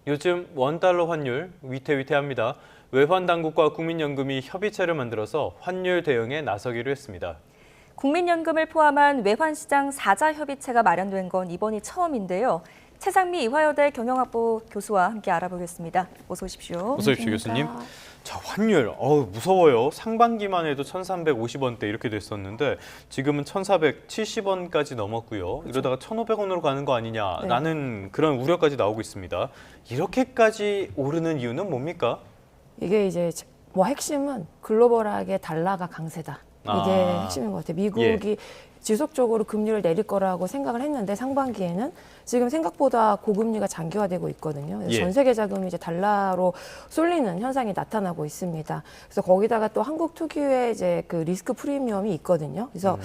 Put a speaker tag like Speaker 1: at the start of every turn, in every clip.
Speaker 1: 요즘 원달러 환율 위태위태합니다. 외환당국과 국민연금이 협의체를 만들어서 환율 대응에 나서기로 했습니다.
Speaker 2: 국민연금을 포함한 외환시장 4자 협의체가 마련된 건 이번이 처음인데요. 최상미 이화여대 경영학부 교수와 함께 알아보겠습니다. 어서 오십시오.
Speaker 1: 어서 오십시오, 교수님. 자, 환율, 무서워요. 상반기만 해도 1,350원대 이렇게 됐었는데 지금은 1,470원까지 넘었고요.
Speaker 2: 그렇죠.
Speaker 1: 이러다가 1,500원으로 가는 거 아니냐라는 그런 우려까지 나오고 있습니다. 이렇게까지 오르는 이유는 뭡니까?
Speaker 3: 이게 이제 뭐 핵심은 글로벌하게 달러가 강세다. 이게 핵심인 것 같아요. 미국이 지속적으로 금리를 내릴 거라고 생각을 했는데 상반기에는 지금 생각보다 고금리가 장기화되고 있거든요. 그래서 전 세계 자금이 이제 달러로 쏠리는 현상이 나타나고 있습니다. 그래서 거기다가 또 한국 특유의 이제 그 리스크 프리미엄이 있거든요. 그래서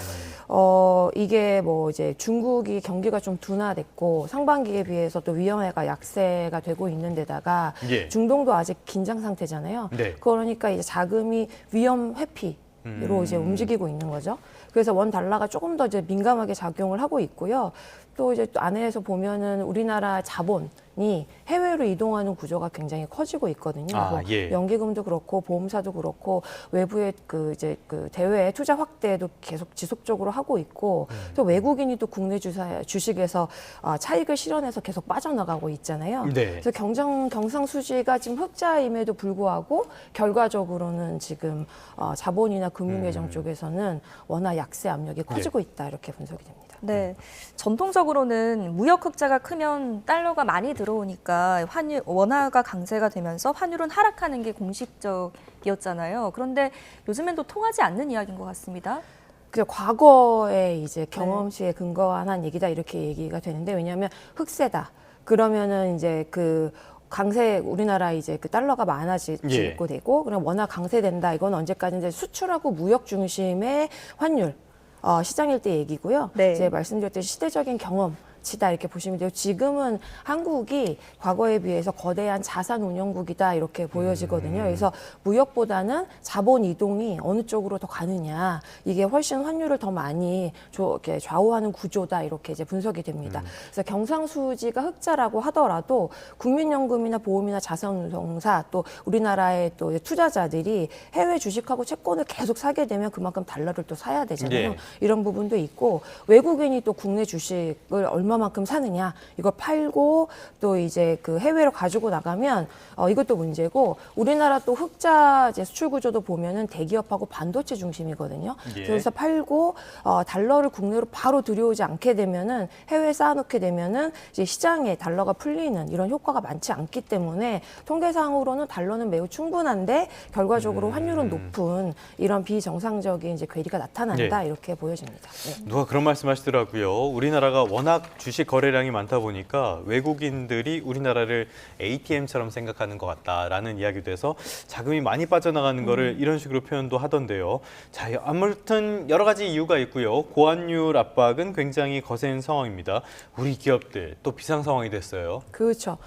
Speaker 3: 이게 뭐 이제 중국이 경기가 좀 둔화됐고 상반기에 비해서 또 위험해가 약세가 되고 있는 데다가 중동도 아직 긴장 상태잖아요. 그러니까 이제 자금이 위험 회피로 이제 움직이고 있는 거죠. 그래서 원 달러가 조금 더 이제 민감하게 작용을 하고 있고요. 또 이제 또 안에서 보면은 우리나라 자본이 해외로 이동하는 구조가 굉장히 커지고 있거든요. 연기금도 그렇고 보험사도 그렇고 외부의 그 이제 그 대외 투자 확대도 계속 지속적으로 하고 있고 또 외국인이 또 국내 주식에서 차익을 실현해서 계속 빠져나가고 있잖아요. 그래서 경상수지가 지금 흑자임에도 불구하고 결과적으로는 지금 자본이나 금융예정 쪽에서는 워낙 약세 압력이 커지고 있다 이렇게 분석이 됩니다.
Speaker 2: 네, 전통적으로는 무역 흑자가 크면 달러가 많이 들어오니까 원화가 강세가 되면서 환율은 하락하는 게 공식적이었잖아요. 그런데 요즘엔 또 통하지 않는 이야기인 것 같습니다.
Speaker 3: 그 과거의 이제 경험치에 근거한 얘기다 이렇게 얘기가 되는데 왜냐하면 흑세다 그러면은 이제 그 강세 우리나라 이제 그 달러가 많아지고 되고 그럼 원화 강세된다 이건 언제까지 이제 수출하고 무역 중심의 환율. 시장일 때 얘기고요. 이제 말씀드렸듯이 시대적인 경험치다 이렇게 보시면 돼요. 지금은 한국이 과거에 비해서 거대한 자산 운용국이다 이렇게 보여지거든요. 그래서 무역보다는 자본 이동이 어느 쪽으로 더 가느냐 이게 훨씬 환율을 더 많이 이렇게 좌우하는 구조다 이렇게 이제 분석이 됩니다. 그래서 경상수지가 흑자라고 하더라도 국민연금이나 보험이나 자산운용사 또 우리나라의 또 투자자들이 해외 주식하고 채권을 계속 사게 되면 그만큼 달러를 또 사야 되잖아요. 이런 부분도 있고 외국인이 또 국내 주식을 얼마만큼 사느냐 이걸 팔고 또 이제 그 해외로 가지고 나가면 이것도 문제고 우리나라 또 흑자 이제 수출 구조도 보면은 대기업하고 반도체 중심이거든요. 그래서 팔고 달러를 국내로 바로 들여오지 않게 되면은 해외에 쌓아놓게 되면은 이제 시장에 달러가 풀리는 이런 효과가 많지 않기 때문에 통계상으로는 달러는 매우 충분한데 결과적으로 환율은 높은 이런 비정상적인 이제 괴리가 나타난다 이렇게 보여집니다.
Speaker 1: 누가 그런 말씀하시더라고요. 우리나라가 워낙 주식 거래량이 많다 보니까 외국인들이 우리나라를 ATM처럼 생각하는 것 같다라는 이야기도 해서 자금이 많이 빠져나가는 거를 이런 식으로 표현도 하던데요. 자, 아무튼 여러 가지 이유가 있고요. 고환율 압박은 굉장히 거센 상황입니다. 우리 기업들 또 비상 상황이 됐어요.
Speaker 3: 그렇죠.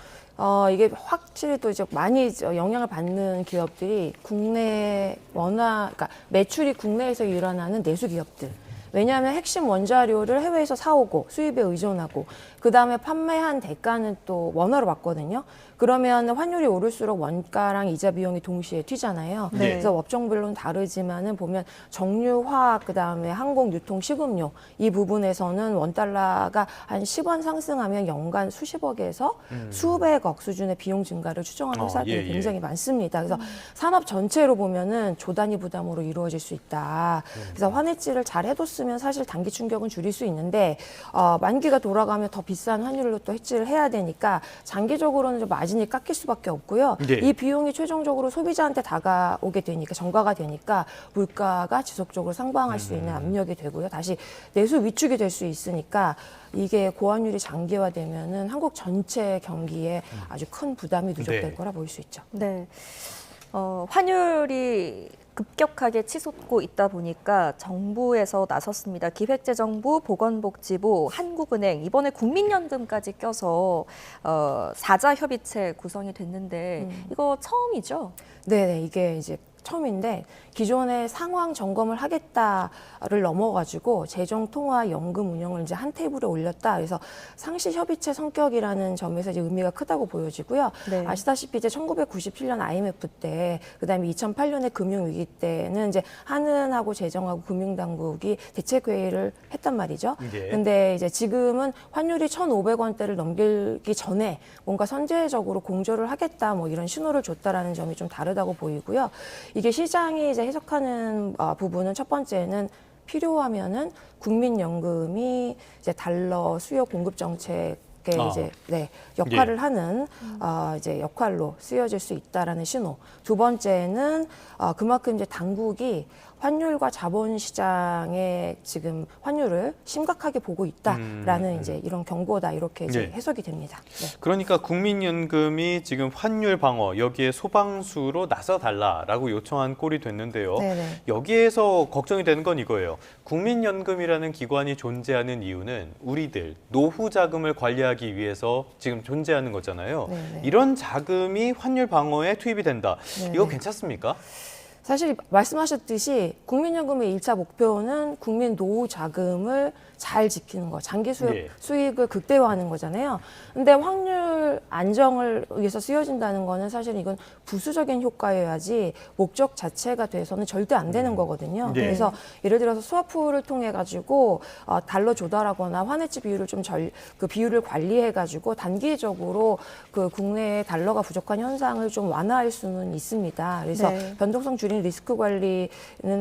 Speaker 3: 이게 확실히 또 이제 많이 영향을 받는 기업들이 국내 그러니까 매출이 국내에서 일어나는 내수 기업들. 왜냐하면 핵심 원자료를 해외에서 사오고 수입에 의존하고 그다음에 판매한 대가는 또 원화로 받거든요. 그러면 환율이 오를수록 원가랑 이자 비용이 동시에 튀잖아요. 그래서 업종별로는 다르지만은 보면 정유, 화학, 그다음에 항공, 유통, 식음료 이 부분에서는 원달러가 한 10원 상승하면 연간 수십억에서 수백억 수준의 비용 증가를 추정하는 회사들이 굉장히 많습니다. 그래서 산업 전체로 보면은 조단위 부담으로 이루어질 수 있다. 그래서 환해지를 잘 해뒀으면 사실 단기 충격은 줄일 수 있는데 만기가 돌아가면 더 비싼 환율로 또 해지를 해야 되니까 장기적으로는 좀 마진이 깎일 수밖에 없고요. 이 비용이 최종적으로 소비자한테 다가오게 되니까 전가가 되니까 물가가 지속적으로 상방할 수 있는 압력이 되고요. 다시 내수 위축이 될 수 있으니까 이게 고환율이 장기화되면은 한국 전체 경기에 아주 큰 부담이 누적될 거라 보일 수 있죠.
Speaker 2: 네, 환율이 급격하게 치솟고 있다 보니까 정부에서 나섰습니다. 기획재정부, 보건복지부, 한국은행, 이번에 국민연금까지 껴서 4자 협의체 구성이 됐는데 이거 처음이죠?
Speaker 3: 네, 이게 이제 처음인데 기존의 상황 점검을 하겠다를 넘어가지고 재정통화연금 운영을 이제 한 테이블에 올렸다. 그래서 상시협의체 성격이라는 점에서 이제 의미가 크다고 보여지고요.
Speaker 2: 네.
Speaker 3: 아시다시피 이제 1997년 IMF 때, 그다음에 2008년의 금융위기 때는 이제 한은하고 재정하고 금융당국이 대책회의를 했단 말이죠.
Speaker 1: 예.
Speaker 3: 근데 이제 지금은 환율이 1,500원대를 넘기기 전에 뭔가 선제적으로 공조를 하겠다 뭐 이런 신호를 줬다라는 점이 좀 다르다고 보이고요. 이게 시장이 이제 해석하는 부분은 첫 번째는 필요하면은 국민연금이 이제 달러 수요 공급 정책에 이제 역할을 하는 이제 역할로 쓰여질 수 있다라는 신호. 두 번째는 그만큼 이제 당국이 환율과 자본시장의 지금 환율을 심각하게 보고 있다라는 이제 이런 경고다 이렇게 이제 해석이 됩니다. 네.
Speaker 1: 그러니까 국민연금이 지금 환율 방어 여기에 소방수로 나서 달라라고 요청한 꼴이 됐는데요.
Speaker 3: 네네.
Speaker 1: 여기에서 걱정이 되는 건 이거예요. 국민연금이라는 기관이 존재하는 이유는 우리들 노후 자금을 관리하기 위해서 지금 존재하는 거잖아요.
Speaker 3: 네네.
Speaker 1: 이런 자금이 환율 방어에 투입이 된다.
Speaker 3: 네네.
Speaker 1: 이거 괜찮습니까?
Speaker 3: 사실 말씀하셨듯이 국민연금의 1차 목표는 국민 노후 자금을 잘 지키는 거, 장기 수익을 극대화하는 거잖아요. 근데 확률 안정을 위해서 쓰여진다는 거는 사실 이건 부수적인 효과여야지 목적 자체가 돼서는 절대 안 되는 거거든요.
Speaker 1: 네.
Speaker 3: 그래서 예를 들어서 스와프를 통해 가지고 달러 조달하거나 환해지 비율을 좀 그 비율을 관리해 가지고 단기적으로 그 국내에 달러가 부족한 현상을 좀 완화할 수는 있습니다. 그래서
Speaker 2: 네.
Speaker 3: 변동성 줄인 리스크 관리는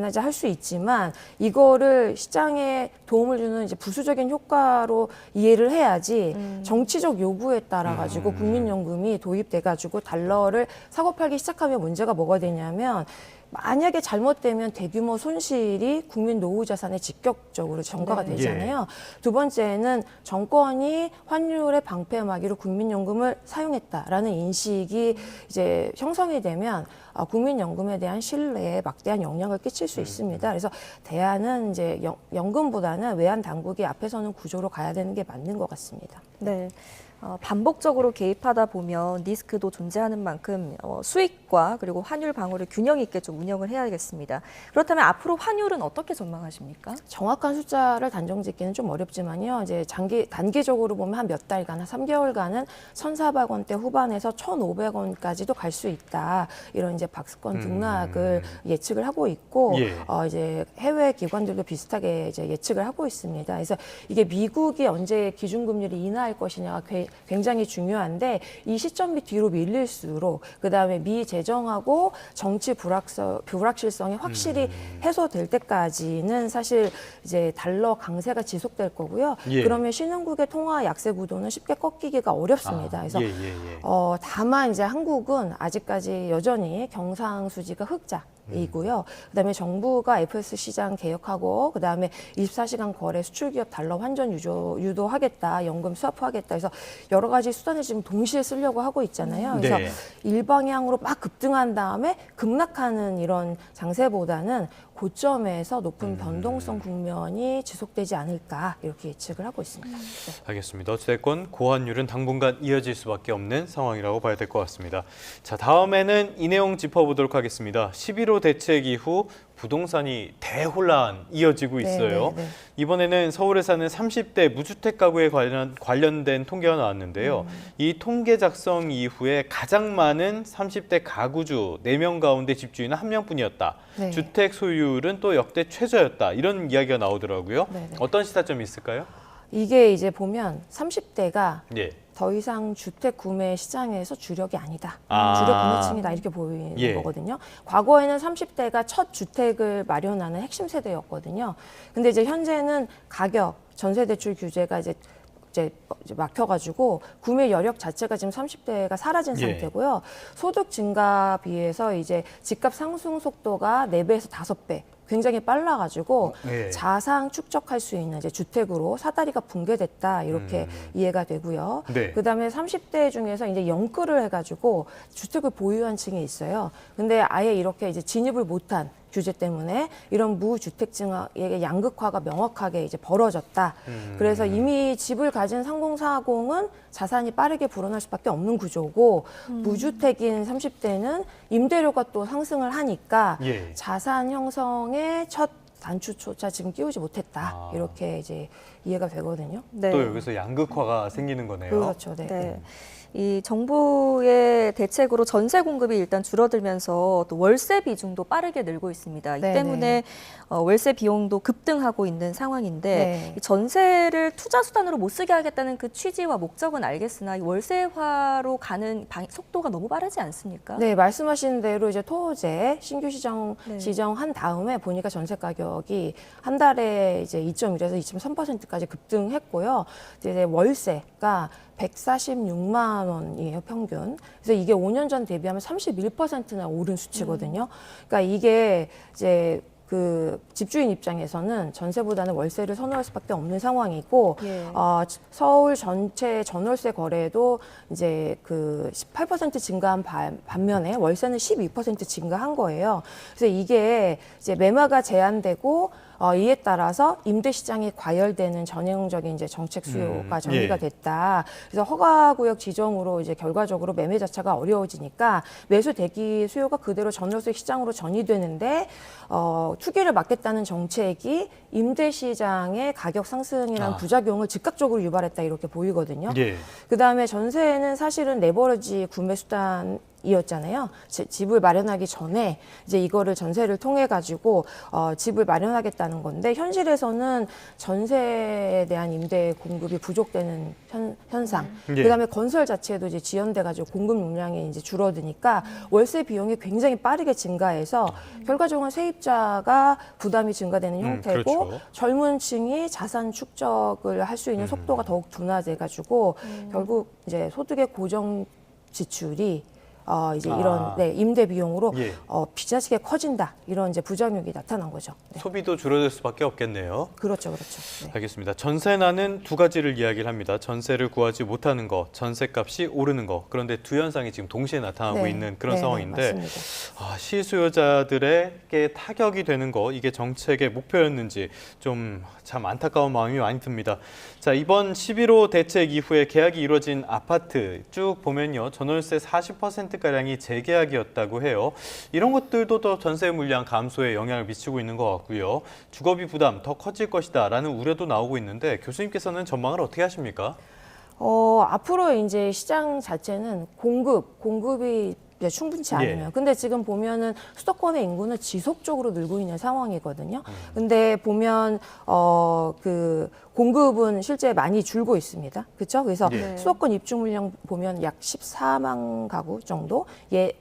Speaker 3: 이제 할 수 있지만 이거를 시장에 도움을 주는 이제 부수적인 효과로 이해를 해야지 정치적 요구에 따라 가지고 국민연금이 도입돼 가지고 달러를 사고 팔기 시작하면 문제가 뭐가 되냐면 만약에 잘못되면 대규모 손실이 국민 노후 자산에 직접적으로 전가가
Speaker 2: 네.
Speaker 3: 되잖아요. 두 번째는 정권이 환율의 방패막이로 국민연금을 사용했다라는 인식이 이제 형성이 되면 국민연금에 대한 신뢰에 막대한 영향을 끼칠 수 있습니다. 그래서 대안은 이제 연금보다는 외환 당국이 앞에 서는 구조로 가야 되는 게 맞는 것 같습니다.
Speaker 2: 네. 반복적으로 개입하다 보면 리스크도 존재하는 만큼 수익과 그리고 환율 방어를 균형 있게 좀 운영을 해야겠습니다. 그렇다면 앞으로 환율은 어떻게 전망하십니까?
Speaker 3: 정확한 숫자를 단정짓기는 좀 어렵지만요. 이제 단기적으로 보면 한 몇 달간, 한 3개월간은 1,400원대 후반에서 1,500원까지도 갈 수 있다. 이런 이제 박스권 등락을 예측을 하고 있고, 이제 해외 기관들도 비슷하게 이제 예측을 하고 있습니다. 그래서 이게 미국이 언제 기준금리를 인하할 것이냐가 굉장히 중요한데 이 시점이 뒤로 밀릴수록 그다음에 미 재정하고 정치 불확실성이 확실히 해소될 때까지는 사실 이제 달러 강세가 지속될 거고요. 그러면 신흥국의 통화 약세 구도는 쉽게 꺾이기가 어렵습니다. 그래서 다만 이제 한국은 아직까지 여전히 경상수지가 흑자이고요. 그다음에 정부가 FX 시장 개혁하고 그다음에 24시간 거래 수출기업 달러 환전 유도하겠다, 연금 스와프하겠다. 그래서 여러 가지 수단을 지금 동시에 쓰려고 하고 있잖아요. 그래서 일방향으로 막 급등한 다음에 급락하는 이런 장세보다는 고점에서 높은 변동성 국면이 지속되지 않을까 이렇게 예측을 하고 있습니다. 네.
Speaker 1: 알겠습니다. 어찌됐건 고환율은 당분간 이어질 수밖에 없는 상황이라고 봐야 될 것 같습니다. 자, 다음에는 이 내용 짚어보도록 하겠습니다. 11호 대책 이후 부동산이 대혼란 이어지고 있어요.
Speaker 3: 네.
Speaker 1: 이번에는 서울에 사는 30대 무주택 가구에 관련된 통계가 나왔는데요. 이 통계 작성 이후에 가장 많은 30대 가구주 4명 가운데 집주인은 1명뿐이었다.
Speaker 3: 네.
Speaker 1: 주택 소유율은 또 역대 최저였다. 이런 이야기가 나오더라고요.
Speaker 3: 네.
Speaker 1: 어떤 시사점이 있을까요?
Speaker 3: 이게 이제 보면 30대가
Speaker 1: 예.
Speaker 3: 더 이상 주택 구매 시장에서 주력이 아니다.
Speaker 1: 아.
Speaker 3: 주력 구매층이다 이렇게 보이는 거거든요. 과거에는 30대가 첫 주택을 마련하는 핵심 세대였거든요. 근데 이제 현재는 가격, 전세 대출 규제가 이제 막혀가지고 구매 여력 자체가 지금 30대가 사라진 상태고요. 소득 증가 비해서 이제 집값 상승 속도가 4배에서 5배 굉장히 빨라가지고
Speaker 1: 예.
Speaker 3: 자상 축적할 수 있는 이제 주택으로 사다리가 붕괴됐다 이렇게 이해가 되고요.
Speaker 1: 네.
Speaker 3: 그다음에 30대 중에서 이제 영끌을 해가지고 주택을 보유한 층이 있어요. 근데 아예 이렇게 이제 진입을 못한 규제 때문에 이런 무주택층의 양극화가 명확하게 이제 벌어졌다. 그래서 이미 집을 가진 3040은 자산이 빠르게 불어날 수밖에 없는 구조고 무주택인 30대는 임대료가 또 상승을 하니까
Speaker 1: 예.
Speaker 3: 자산 형성의 첫 단추조차 지금 끼우지 못했다.
Speaker 1: 아.
Speaker 3: 이렇게 이제 이해가 되거든요.
Speaker 2: 네.
Speaker 1: 또 여기서 양극화가 생기는 거네요.
Speaker 3: 그렇죠. 네.
Speaker 2: 네. 이 정부의 대책으로 전세 공급이 일단 줄어들면서 또 월세 비중도 빠르게 늘고 있습니다. 이
Speaker 3: 네네.
Speaker 2: 때문에 월세 비용도 급등하고 있는 상황인데
Speaker 3: 네.
Speaker 2: 이 전세를 투자 수단으로 못 쓰게 하겠다는 그 취지와 목적은 알겠으나 이 월세화로 가는 속도가 너무 빠르지 않습니까?
Speaker 3: 네, 말씀하신 대로 이제 토제 신규 시장
Speaker 2: 네.
Speaker 3: 지정한 다음에 보니까 전세 가격이 한 달에 이제 2.1에서 2.3%까지 급등했고요. 이제 월세가 146만 원이에요, 평균. 그래서 이게 5년 전 대비하면 31%나 오른 수치거든요. 그러니까 이게 이제 그 집주인 입장에서는 전세보다는 월세를 선호할 수밖에 없는 상황이고,
Speaker 2: 예.
Speaker 3: 서울 전체 전월세 거래도 이제 그 18% 증가한 반면에 월세는 12% 증가한 거예요. 그래서 이게 이제 매매가 제한되고 이에 따라서 임대 시장이 과열되는 전형적인 이제 정책 수요가 전개가
Speaker 1: 예.
Speaker 3: 됐다. 그래서 허가구역 지정으로 이제 결과적으로 매매 자체가 어려워지니까 매수 대기 수요가 그대로 전월세 시장으로 전이되는데 투기를 막겠다는 정책이 임대 시장의 가격 상승이라는 부작용을 즉각적으로 유발했다 이렇게 보이거든요.
Speaker 1: 예.
Speaker 3: 그다음에 전세는 사실은 레버리지 구매 수단이었잖아요. 집을 마련하기 전에 이제 이거를 전세를 통해 가지고 집을 마련하겠다는 건데 현실에서는 전세에 대한 임대 공급이 부족되는 현상.
Speaker 1: 예.
Speaker 3: 그다음에 건설 자체도 이제 지연돼 가지고 공급 용량이 이제 줄어드니까 월세 비용이 굉장히 빠르게 증가해서 결과적으로 세입자가 부담이 증가되는 형태고
Speaker 1: 그렇죠.
Speaker 3: 젊은 층이 자산 축적을 할 수 있는 속도가 더욱 둔화돼 가지고 결국 이제 소득의 고정 지출이 이제 이런 임대 비용으로
Speaker 1: 예.
Speaker 3: 비자식에 커진다 이런 이제 부작용이 나타난 거죠. 네.
Speaker 1: 소비도 줄어들 수밖에 없겠네요.
Speaker 3: 그렇죠. 네.
Speaker 1: 알겠습니다. 전세난은 두 가지를 이야기를 합니다. 전세를 구하지 못하는 거, 전세값이 오르는 거. 그런데 두 현상이 지금 동시에 나타나고
Speaker 3: 네.
Speaker 1: 있는 그런
Speaker 3: 네,
Speaker 1: 상황인데
Speaker 3: 맞습니다.
Speaker 1: 실수요자들에게 타격이 되는 거, 이게 정책의 목표였는지 좀 참 안타까운 마음이 많이 듭니다. 자, 이번 11호 대책 이후에 계약이 이루어진 아파트 쭉 보면요. 전월세 40%가량이 재계약이었다고 해요. 이런 것들도 더 전세 물량 감소에 영향을 미치고 있는 것 같고요. 주거비 부담 더 커질 것이다 라는 우려도 나오고 있는데 교수님께서는 전망을 어떻게 하십니까?
Speaker 3: 앞으로 이제 시장 자체는 공급이 이제 충분치 않으면. 근데 지금 보면은 수도권의 인구는 지속적으로 늘고 있는 상황이거든요. 근데 보면 그 공급은 실제 많이 줄고 있습니다. 그렇죠? 그래서
Speaker 1: 예.
Speaker 3: 수도권 입주 물량 보면 약 14만 가구 정도,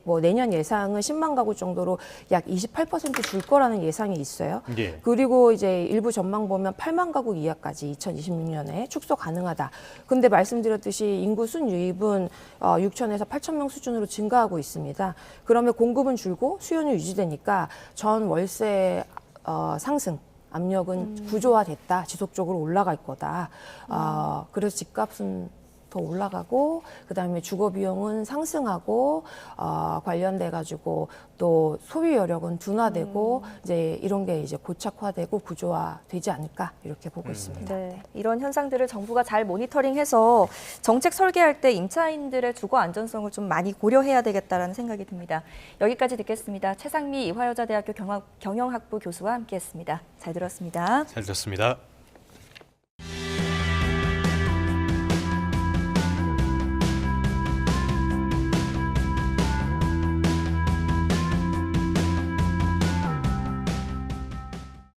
Speaker 3: 뭐 내년 예상은 10만 가구 정도로 약 28% 줄 거라는 예상이 있어요.
Speaker 1: 예.
Speaker 3: 그리고 이제 일부 전망 보면 8만 가구 이하까지 2026년에 축소 가능하다. 근데 말씀드렸듯이 인구 순유입은 6천에서 8천 명 수준으로 증가하고 있습니다. 그러면 공급은 줄고 수요는 유지되니까 전 월세 상승 압력은 구조화됐다. 지속적으로 올라갈 거다. 그래서 집값은 더 올라가고 그다음에 주거 비용은 상승하고 관련돼 가지고 또 소비 여력은 둔화되고 이제 이런 게 이제 고착화되고 구조화되지 않을까 이렇게 보고 있습니다.
Speaker 2: 네, 이런 현상들을 정부가 잘 모니터링해서 정책 설계할 때 임차인들의 주거 안전성을 좀 많이 고려해야 되겠다라는 생각이 듭니다. 여기까지 듣겠습니다. 최상미 이화여자대학교 경영학부 교수와 함께했습니다. 잘 들었습니다.
Speaker 1: 잘 들었습니다.